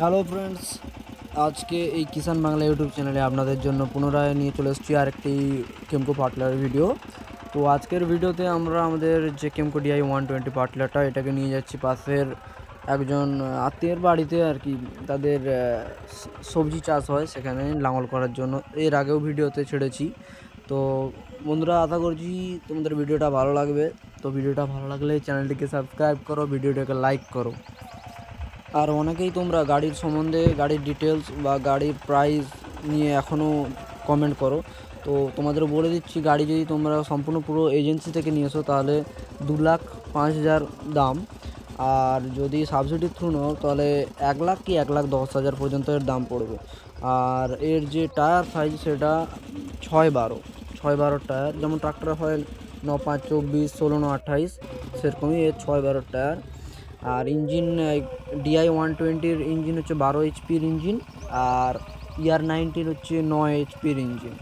Hello friends, আজকে এই কিষান Bangla YouTube চ্যানেলে আপনাদের জন্য পুনরায় নিয়ে চলে এসেছি আরেকটি কেমকো পাটলার ভিডিও। তো আজকের ভিডিওতে আমরা আমাদের যে কেমকো ডিআই 120 পাটলারটা এটাকে নিয়ে যাচ্ছি পাশের একজন আত্মীয়ের বাড়িতে আর কি। তাদের সবজি চাষ হয়, সেখানে লাঙল করার জন্য এর আগেও ভিডিওতে ছেড়েছি। তো বন্ধুরা, আশা করছি তোমাদের ভিডিওটা ভালো লাগবে। তো ভিডিওটা ভালো লাগলে চ্যানেলটিকে সাবস্ক্রাইব করো, ভিডিওটাকে লাইক করো। আর অনেকেই তোমরা গাড়ির সম্বন্ধে, গাড়ির ডিটেলস বা গাড়ির প্রাইস নিয়ে এখনও কমেন্ট করো। তো তোমাদের বলে দিচ্ছি, গাড়ি যদি তোমরা সম্পূর্ণ পুরো এজেন্সি থেকে নিয়ে এসো তাহলে 2,05,000 দাম। আর যদি সাবসিডির থ্রু নাও তাহলে 1,00,000 কি 1,10,000 পর্যন্ত এর দাম পড়বে। আর এর যে টায়ার সাইজ সেটা 6-12 টায়ার, যেমন ট্রাক্টর হয় 9-5-24, 16-28, সেরকমই এর 6-12 টায়ার। আর ইঞ্জিন ডিআই 120-র ইঞ্জিন হচ্ছে 12 এইচপির ইঞ্জিন, আর ER90 হচ্ছে 9 এইচপির ইঞ্জিন।